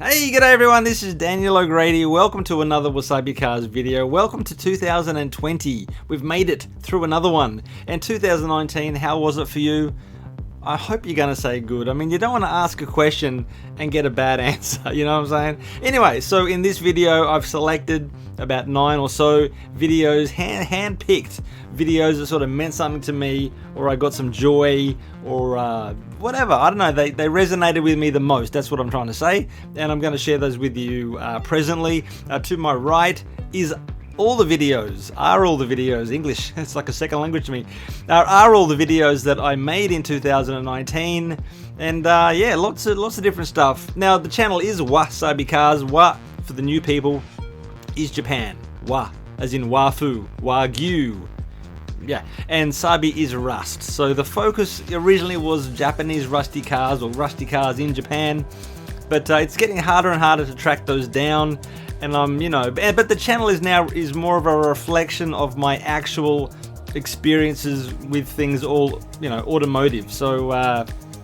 Hey, g'day everyone, this is Daniel O'Grady. Welcome to another WasabiCars video. Welcome to 2020. We've made it through another one. And 2019, how was it for you? I hope you're going to say good. I mean, you don't want to ask a question and get a bad answer, you know what I'm saying? Anyway, so in this video, I've selected about 9 or so videos, hand-picked videos that sort of meant something to me, or I got some joy, or whatever. I don't know, they resonated with me the most. That's what I'm trying to say, and I'm going to share those with you presently. To my right is all the videos, English, it's like a second language to me, are all the videos that I made in 2019, and yeah, lots of different stuff. Now, the channel is WasabiCars. Wa, for the new people, is Japan. Wa, as in Wafu, Wagyu. Yeah, and Sabi is rust. So the focus originally was Japanese rusty cars, or rusty cars in Japan, but it's getting harder and harder to track those down. And but the channel is more of a reflection of my actual experiences with things, all automotive. So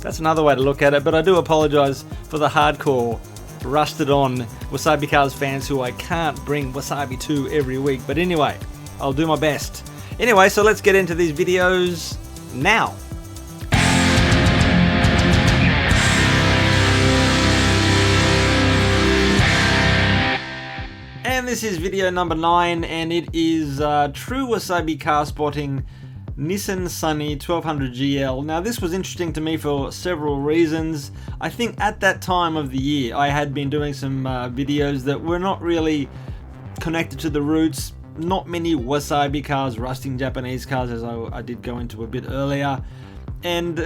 that's another way to look at it. But I do apologize for the hardcore, rusted on WasabiCars fans who I can't bring wasabi to every week. But anyway, I'll do my best. Anyway, so let's get into these videos now. And this is video number 9, and it is true wasabi car spotting Datsun Sunny 1200 GL. Now, this was interesting to me for several reasons. I think at that time of the year, I had been doing some videos that were not really connected to the roots. Not many wasabi cars, rusting Japanese cars, as I did go into a bit earlier. And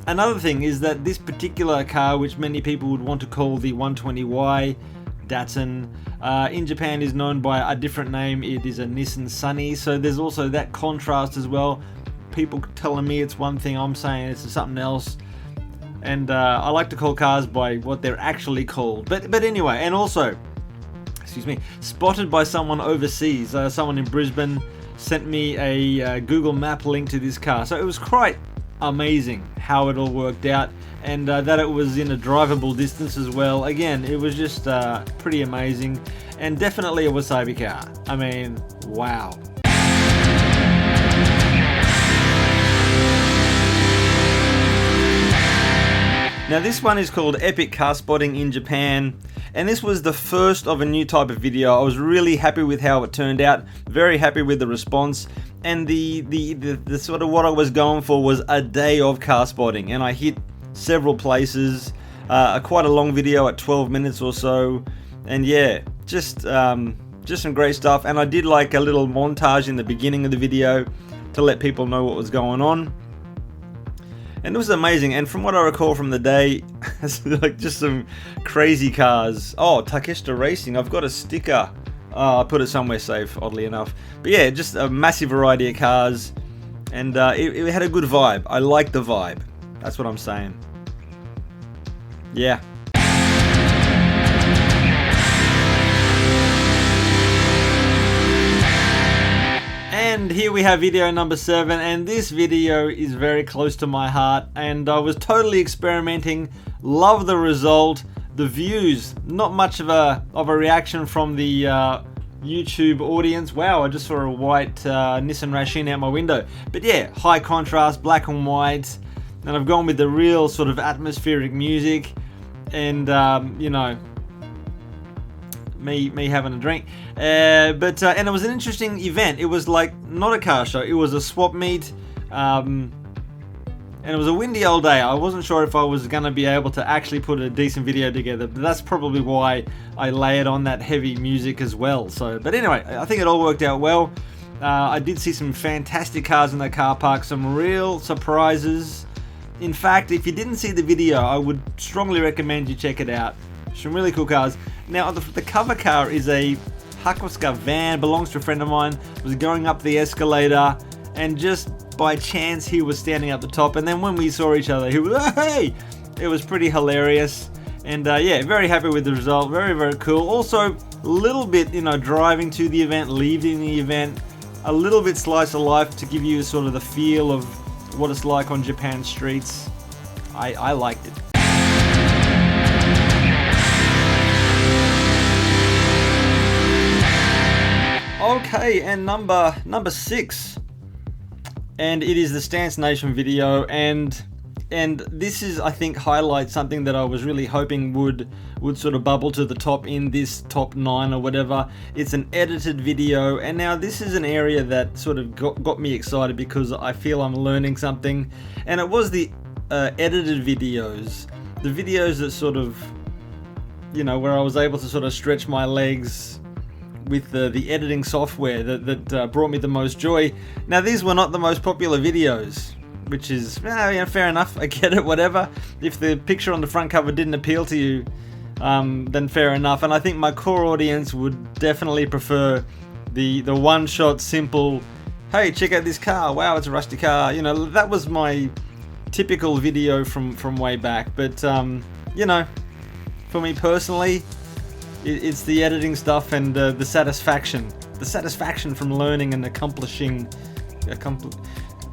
another thing is that this particular car, which many people would want to call the 120Y Datsun, in Japan is known by a different name. It is a Datsun Sunny, so there's also that contrast as well. People telling me it's one thing, I'm saying it's something else. And I like to call cars by what they're actually called. But anyway, and also, spotted by someone overseas. Someone in Brisbane sent me a Google Map link to this car. So it was quite amazing how it all worked out, and that it was in a drivable distance as well. Again, it was just pretty amazing, and definitely a wasabi car. I mean, wow. Now, this one is called Epic Car Spotting in Japan, and this was the first of a new type of video. I was really happy with how it turned out, very happy with the response, and the sort of what I was going for was a day of car spotting, and I hit several places, quite a long video at 12 minutes or so, and yeah, just some great stuff. And I did like a little montage in the beginning of the video to let people know what was going on. And it was amazing, and from what I recall from the day, it's like just some crazy cars. Oh, Takeshita Racing, I've got a sticker. Oh, I put it somewhere safe, oddly enough. But yeah, just a massive variety of cars, and it had a good vibe. I like the vibe. That's what I'm saying. Yeah. And here we have video number 7, and this video is very close to my heart, and I was totally experimenting. Love the result, the views. Not much of a reaction from the YouTube audience. Wow, I just saw a white Nissan Rasheen out my window. But yeah, high contrast, black and white, and I've gone with the real sort of atmospheric music, and me having a drink, and it was an interesting event. It was like not a car show, it was a swap meet, and it was a windy old day. I wasn't sure if I was gonna be able to actually put a decent video together, but that's probably why I layered on that heavy music as well. So, but anyway, I think it all worked out well. I did see some fantastic cars in the car park, some real surprises. In fact, if you didn't see the video, I would strongly recommend you check it out. Some really cool cars. Now, the cover car is a Hakusuka van, belongs to a friend of mine. Was going up the escalator, and just by chance he was standing up the top, and then when we saw each other, he was, hey! It was pretty hilarious, and yeah, very happy with the result. Very, very cool. Also, a little bit, driving to the event, leaving the event, a little bit slice of life to give you sort of the feel of what it's like on Japan streets. I liked it. Okay, and number 6, and it is the Stance Nation video, and this is, I think, highlights something that I was really hoping would sort of bubble to the top in this top 9 or whatever. It's an edited video, and now this is an area that sort of got me excited because I feel I'm learning something, and it was the edited videos, the videos that sort of, you know, where I was able to sort of stretch my legs with the editing software that brought me the most joy. Now, these were not the most popular videos, which is, yeah, fair enough. I get it, whatever. If the picture on the front cover didn't appeal to you, then fair enough. And I think my core audience would definitely prefer the one-shot, simple, hey, check out this car. Wow, it's a rusty car. You know, that was my typical video from way back. But, you know, for me personally, it's the editing stuff and the satisfaction from learning and accomplishing,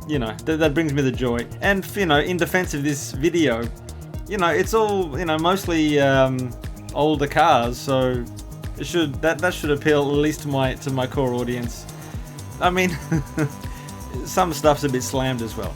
you know, that brings me the joy. And, you know, in defense of this video, you know, it's all, you know, mostly older cars, so it that should appeal at least to my core audience. I mean, some stuff's a bit slammed as well.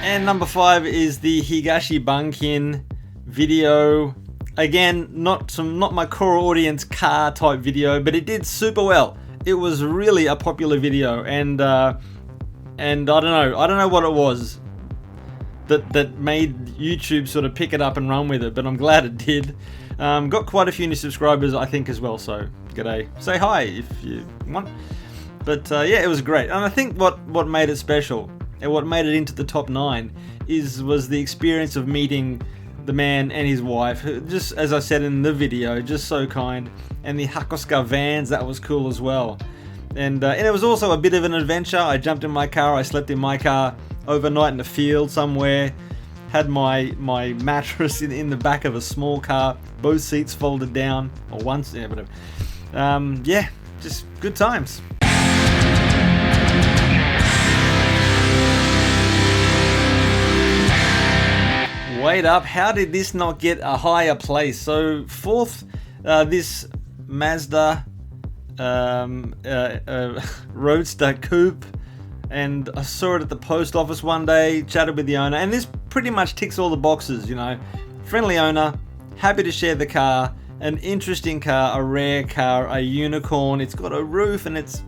And number 5 is the Higashi Banking video. Again, not my core audience car type video, but it did super well. It was really a popular video, and I don't know what it was that made YouTube sort of pick it up and run with it, but I'm glad it did. Got quite a few new subscribers, I think, as well, so g'day. Say hi if you want. But yeah, it was great. And I think what made it special and what made it into the top 9 was the experience of meeting the man and his wife, just as I said in the video, just so kind. And the Hakosuka vans, that was cool as well. And it was also a bit of an adventure. I jumped in my car, I slept in my car overnight in a field somewhere, had my mattress in the back of a small car, both seats folded down, or once, yeah, whatever. Yeah, just good times. Wait up, how did this not get a higher place? So 4th, this Mazda Roadster Coupe, and I saw it at the post office one day, chatted with the owner, and this pretty much ticks all the boxes, you know. Friendly owner, happy to share the car, an interesting car, a rare car, a unicorn. It's got a roof and it's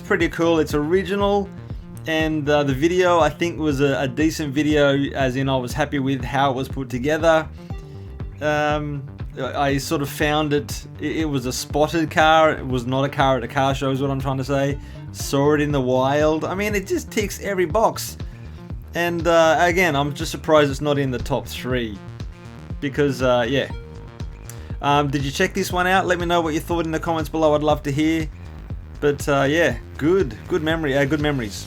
pretty cool. It's original. And the video, I think, was a decent video, as in I was happy with how it was put together. I sort of found it was a spotted car. It was not a car at a car show, is what I'm trying to say. Saw it in the wild. I mean, it just ticks every box. And again, I'm just surprised it's not in the top 3. Because, yeah. Did you check this one out? Let me know what you thought in the comments below. I'd love to hear. But yeah, good memory. Good memories.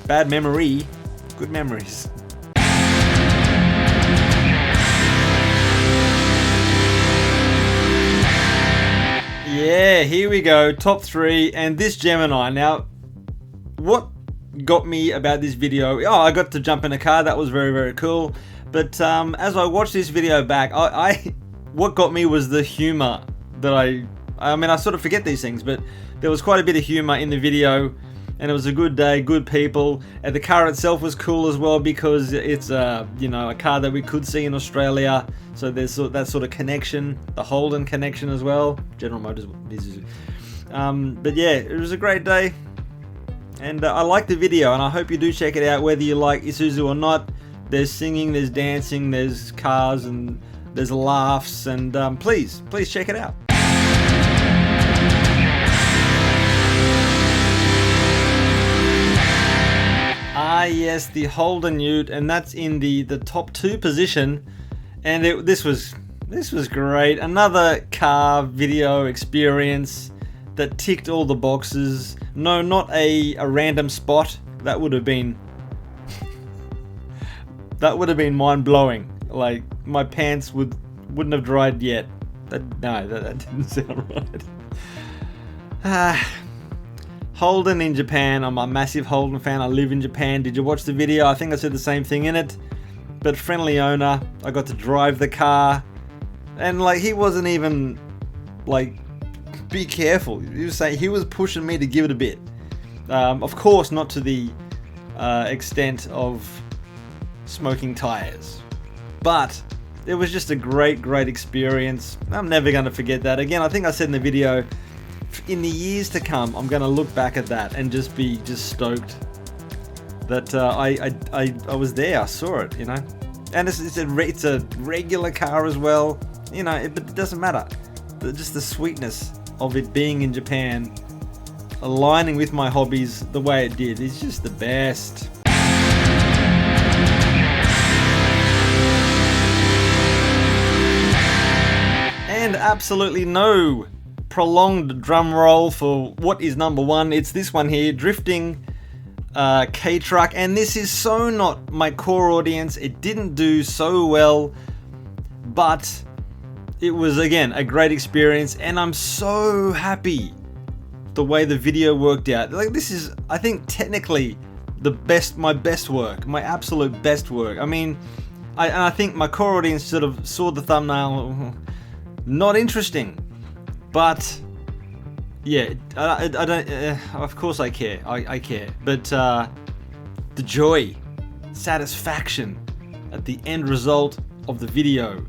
Bad memory, good memories. Yeah, here we go, top 3, and this Gemini. Now, what got me about this video? Oh, I got to jump in a car. That was very, very cool. But as I watched this video back, what got me was the humor that I mean, I sort of forget these things, but there was quite a bit of humor in the video. And it was a good day, good people, and the car itself was cool as well because it's you know, a car that we could see in Australia. So there's that sort of connection, the Holden connection as well. General Motors, Isuzu. But yeah, it was a great day, and I liked the video, and I hope you do check it out, whether you like Isuzu or not. There's singing, there's dancing, there's cars, and there's laughs, and please check it out. Ah yes, the Holden Ute, and that's in the top 2 position, and this was great. Another car video experience that ticked all the boxes. No, not a random spot. That would have been mind blowing. Like, my pants wouldn't have dried yet. That didn't sound right. Holden in Japan. I'm a massive Holden fan. I live in Japan. Did you watch the video? I think I said the same thing in it. but friendly owner. I got to drive the car, and like he wasn't even like, be careful. He was saying, he was pushing me to give it a bit. Of course, not to the extent of smoking tires, but it was just a great experience. I'm never going to forget that. Again, I think I said in the video, in the years to come, I'm going to look back at that and just be stoked that I was there. I saw it, you know. And it's a regular car as well, you know. But it doesn't matter. Just the sweetness of it being in Japan, aligning with my hobbies the way it did, is just the best. And absolutely no prolonged drum roll for what is number one. It's this one here, drifting K-Truck, and this is so not my core audience. It didn't do so well, but it was, again, a great experience, and I'm so happy the way the video worked out. Like, this is, I think, technically my best work, my absolute best work. I mean, I think my core audience sort of saw the thumbnail, not interesting, but yeah, I don't. Of course, I care. I care, but the joy, satisfaction at the end result of the video.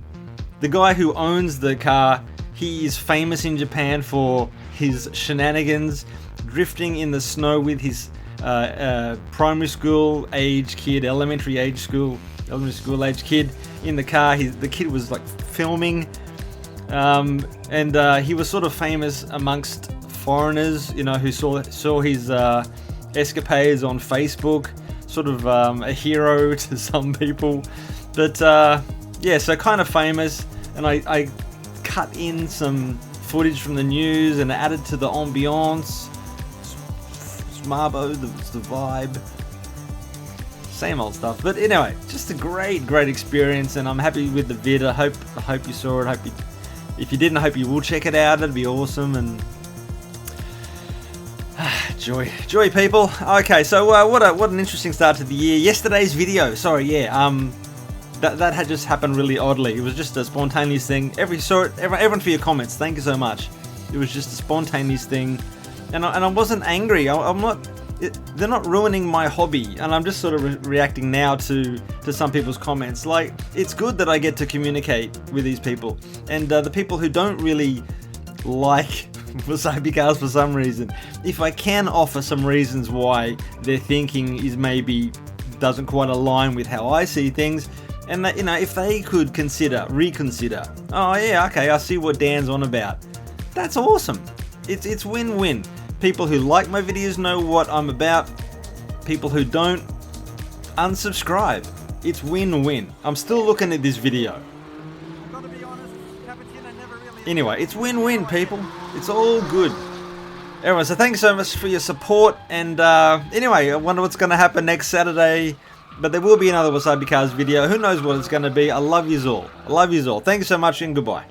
The guy who owns the car, he is famous in Japan for his shenanigans, drifting in the snow with his primary school age kid, elementary school age kid in the car. The kid was like filming, and he was sort of famous amongst foreigners, you know, who saw his escapades on Facebook. Sort of a hero to some people, but yeah, so kind of famous. And I cut in some footage from the news and added to the ambiance. Smarbo, the vibe. Same old stuff. But anyway, just a great experience, and I'm happy with the vid. I hope you saw it. If you didn't, I hope you will check it out. It'd be awesome. And joy, people. Okay, so what an interesting start to the year. Yesterday's video. Sorry, yeah. That had just happened really oddly. It was just a spontaneous thing. Everyone for your comments. Thank you so much. It was just a spontaneous thing, and I wasn't angry. I'm not. They're not ruining my hobby, and I'm just sort of reacting now to some people's comments. Like, it's good that I get to communicate with these people, and the people who don't really like WasabiCars for some reason. If I can offer some reasons why their thinking is maybe doesn't quite align with how I see things. And that, you know, if they could reconsider, oh yeah, okay, I see what Dan's on about. That's awesome. It's win-win. People who like my videos know what I'm about. People who don't, unsubscribe. It's win-win. I'm still looking at this video. Anyway, it's win-win, people. It's all good. Everyone, so thanks so much for your support. And anyway, I wonder what's going to happen next Saturday. But there will be another WasabiCars video. Who knows what it's going to be. I love yous all. Thank you so much, and goodbye.